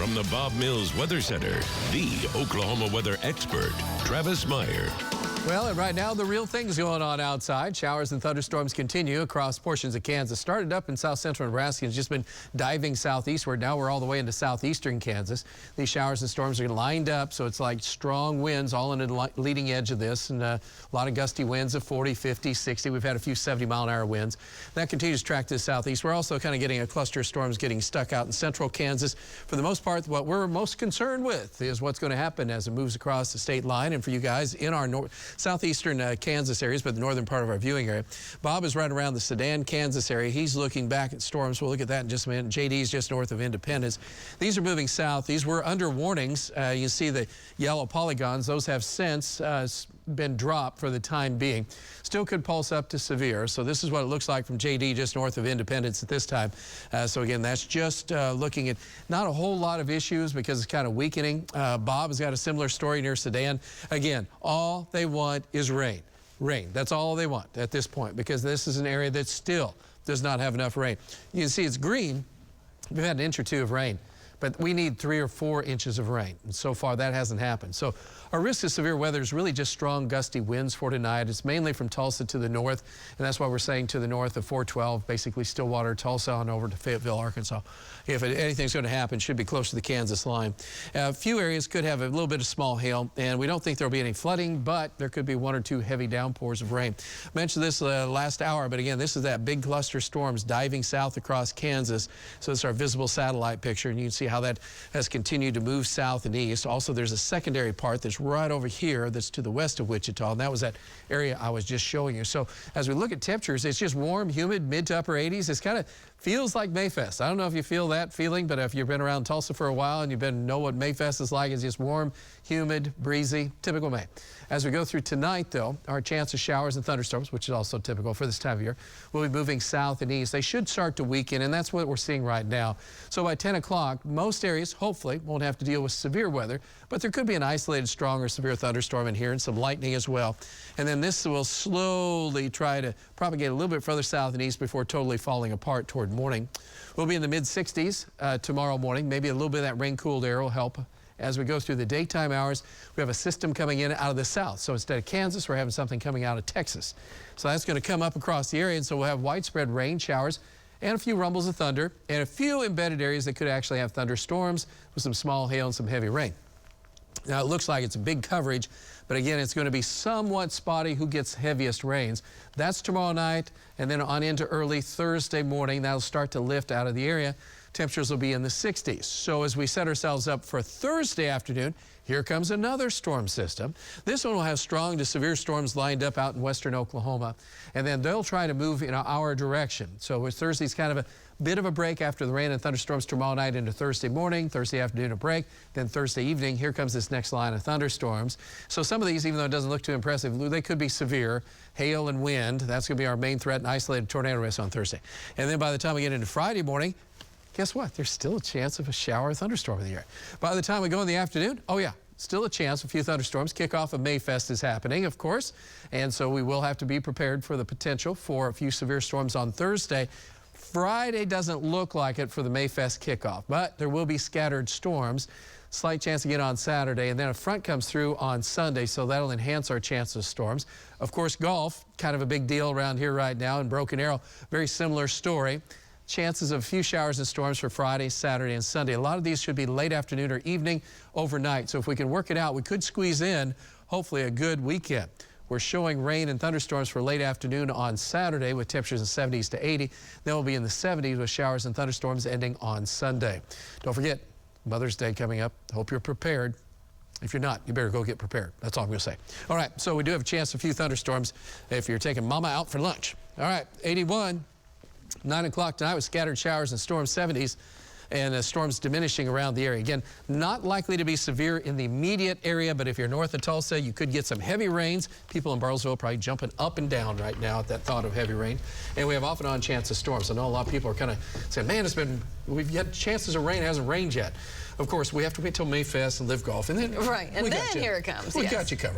From the Bob Mills Weather Center, the Oklahoma weather expert, Travis Meyer. Well, and right now, the real thing's going on outside. Showers and thunderstorms continue across portions of Kansas. Started up in south central Nebraska and just been diving southeastward. Now we're all the way into southeastern Kansas. These showers and storms are lined up, so it's like strong winds all in the leading edge of this, and a lot of gusty winds of 40, 50, 60. We've had a few 70-mile-an-hour winds. That continues to track to the southeast. We're also kind of getting a cluster of storms getting stuck out in central Kansas. For the most part, what we're most concerned with is what's going to happen as it moves across the state line. And for you guys in our southeastern Kansas areas, but the northern part of our viewing area. Bob is right around the Sedan, Kansas area. He's looking back at storms. We'll look at that in just a minute. JD's just north of Independence. These are moving south. These were under warnings. You see the yellow polygons. Those have since been dropped for the time being. Still could pulse up to severe. So this is what it looks like from JD just north of Independence at this time. So again, that's just looking at not a whole lot of issues because it's kind of weakening. Bob has got a similar story near Sedan. Again, all they want is rain. Rain. That's all they want at this point because this is an area that still does not have enough rain. You can see it's green. We've had an inch or two of rain, but we need 3 or 4 inches of rain. And so far, that hasn't happened. So our risk of severe weather is really just strong gusty winds for tonight. It's mainly from Tulsa to the north, and that's why we're saying to the north of 412, basically Stillwater, Tulsa, on over to Fayetteville, Arkansas. If anything's going to happen, it should be close to the Kansas line. A few areas could have a little bit of small hail, and we don't think there'll be any flooding, but there could be 1 or 2 heavy downpours of rain. I mentioned this last hour, but again, this is that big cluster storms diving south across Kansas. So it's our visible satellite picture, and you can see how that has continued to move south and east. Also, there's a secondary part that's right over here that's to the west of Wichita, and that was that area I was just showing you. So as we look at temperatures, it's just warm, humid, mid to upper 80s. It's kind of feels like Mayfest. I don't know if you feel that feeling, but if you've been around Tulsa for a while and you've been know what Mayfest is like, it's just warm, humid, breezy, typical May. As we go through tonight, though, our chance of showers and thunderstorms, which is also typical for this time of year, will be moving south and east. They should start to weaken, and that's what we're seeing right now. So by 10 o'clock, most areas, hopefully, won't have to deal with severe weather, but there could be an isolated strong or severe thunderstorm in here and some lightning as well. And then this will slowly try to propagate a little bit further south and east before totally falling apart toward morning. We'll be in the mid-60s tomorrow morning. Maybe a little bit of that rain-cooled air will help. As we go through the daytime hours, we have a system coming in out of the south. So instead of Kansas, we're having something coming out of Texas. So that's going to come up across the area, and so we'll have widespread rain showers and a few rumbles of thunder and a few embedded areas that could actually have thunderstorms with some small hail and some heavy rain. Now, it looks like it's a big coverage, but again, it's going to be somewhat spotty who gets heaviest rains. That's tomorrow night, and then on into early Thursday morning, that'll start to lift out of the area. Temperatures will be in the 60s. So as we set ourselves up for Thursday afternoon, here comes another storm system. This one will have strong to severe storms lined up out in western Oklahoma, and then they'll try to move in our direction. So Thursday's kind of a bit of a break after the rain and thunderstorms tomorrow night into Thursday morning, Thursday afternoon a break, then Thursday evening, here comes this next line of thunderstorms. So some of these, even though it doesn't look too impressive, they could be severe. Hail and wind, that's going to be our main threat, and isolated tornado risk on Thursday. And then by the time we get into Friday morning, guess what? There's still a chance of a shower or thunderstorm in the air. By the time we go in the afternoon, oh yeah, still a chance, a few thunderstorms. Kickoff of Mayfest is happening, of course, and so we will have to be prepared for the potential for a few severe storms on Thursday. Friday doesn't look like it for the Mayfest kickoff, but there will be scattered storms. Slight chance again on Saturday, and then a front comes through on Sunday, so that'll enhance our chances of storms. Of course, golf, kind of a big deal around here right now, and Broken Arrow, very similar story. Chances of a few showers and storms for Friday, Saturday, and Sunday. A lot of these should be late afternoon or evening, overnight. So if we can work it out, we could squeeze in, hopefully, a good weekend. We're showing rain and thunderstorms for late afternoon on Saturday with temperatures in 70s to 80. Then we'll be in the 70s with showers and thunderstorms ending on Sunday. Don't forget, Mother's Day coming up. Hope you're prepared. If you're not, you better go get prepared. That's all I'm going to say. All right, so we do have a chance of a few thunderstorms if you're taking Mama out for lunch. All right, 81. 9 o'clock tonight with scattered showers and storms 70s and storms diminishing around the area. Again, not likely to be severe in the immediate area, but if you're north of Tulsa, you could get some heavy rains. People in Burlesville probably jumping up and down right now at that thought of heavy rain. And we have off and on chance of storms. I know a lot of people are kind of saying, man, we've had chances of rain, it hasn't rained yet. Of course, we have to wait till Mayfest and Live Golf. And then right, and then here it comes. We got you covered.